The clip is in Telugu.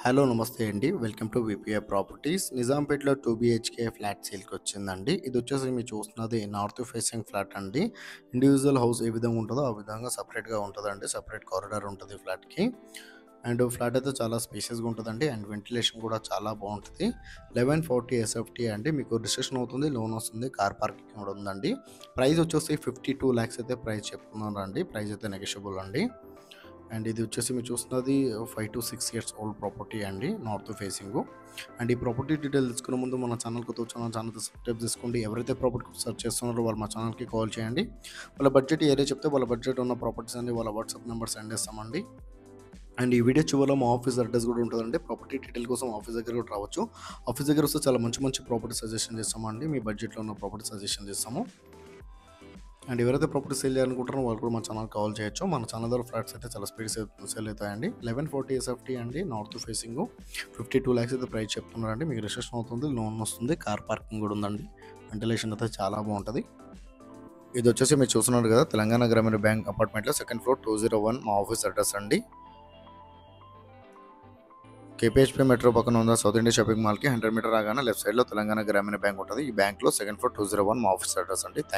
హలో నమస్తే అండి. Welcome to VPI properties. నిజాంపేటలో 2 బీహెచ్‌కే ఫ్లాట్ సేల్‌కి వచ్చిందండి. ఇది వచ్చేసి మీరు చూస్తున్నది నార్త్ ఫేసింగ్ ఫ్లాట్ అండి. ఇండివిజువల్ హౌస్ ఏ విధంగా ఉంటదో ఆ విధంగా సెపరేట్‌గా ఉంటదండి. సెపరేట్ కారిడార్ ఉంటది ఫ్లాట్‌కి. అండ్ ఫ్లాట్ అయితే చాలా స్పేషియస్‌గా ఉంటదండి. అండ్ వెంటిలేషన్ కూడా చాలా బావుంటది. 1140 ఎస్ఎఫ్టీ అండి. మీకు రిజిస్ట్రేషన్ అవుతుంది, లోన్ వస్తుంది, కార్ పార్కింగ్ కూడా ఉందండి. ప్రైస్ వచ్చేసి 52 లాక్స్ అయితే ప్రైస్ చెప్తున్నారండి. ప్రైస్ అయితే నెగోషియబుల్ అండి. అండ్ ఇది వచ్చేసి మీరు చూస్తున్నది 5 to 6 ఇయర్స్ ఓల్డ్ ప్రాపర్టీ అండి, నార్త్ ఫేసింగ్. అండ్ ఈ ప్రాపర్టీ డీటెయిల్ తెలుసుకునే ముందు మన ఛానల్ కొత్త ఛానల్ సబ్స్క్రైబ్ చేసుకోండి. ఎవరైతే ప్రాపర్టీ సెర్చ్ చేస్తున్నారో వాళ్ళు మా ఛానల్కి కాల్ చేయండి. వాళ్ళ బడ్జెట్ ఏరియా చెప్తే వాళ్ళ బడ్జెట్ ఉన్న ప్రాపర్టీస్ అన్ని వాళ్ళ వాట్సాప్ నెంబర్ సెండ్ చేస్తామండి. అండ్ ఈ వీడియో చివరిలో మా ఆఫీస్ అడ్రస్ కూడా ఉంటుందండి. ప్రాపర్టీ డీటెయిల్ కోసం ఆఫీస్ దగ్గర కూడా రావచ్చు. ఆఫీస్ దగ్గర వస్తే చాలా మంచి మంచి ప్రాపర్టీ సజెషన్ చేస్తామండి. మీ బడ్జెట్లో ఉన్న ప్రాపర్టీ సజెషన్ చేస్తాము. అండ్ ఎవరైతే ప్రాపర్టీ సేల్ చేయాలనుకుంటారో వాళ్ళు కూడా మా ఛానల్ కాల్ చేయొచ్చు. మన ఛానల్ ద్వారా ఫ్లాట్స్ అయితే చాలా స్పీడ్ సేల్ అవుతాయండి. 1140 ఎస్ఎఫ్టీ అండి, నార్త్ ఫేసింగ్. 52 లాక్స్ అయితే ప్రైస్ చెప్తున్నారండి. మీకు రిజిస్ట్రేషన్ అవుతుంది, లోన్ వస్తుంది, కార్ పార్కింగ్ కూడా ఉందండి. వెంటిలేషన్ అయితే చాలా బాగుంటుంది. ఇది వచ్చేసి మీరు చూస్తున్నారు కదా, తెలంగాణ గ్రామీణ బ్యాంక్ అపార్ట్మెంట్లో సెకండ్ ఫ్లోర్ 201 మా ఆఫీస్ అడ్రస్ అండి. కేపీహెచ్పీ మెట్రో పక్కన ఉన్న సౌత్ ఇండియా షాపింగ్ మాల్కి 100 మీటర్ రాగానే లెఫ్ట్ సైడ్లో తెలంగాణ గ్రామీణ బ్యాంక్ ఉంటుంది. ఈ బ్యాంక్లో సెకండ్ ఫ్లోర్ 201 మా ఆఫీస్ అడ్రస్ అండి. థ్యాంక్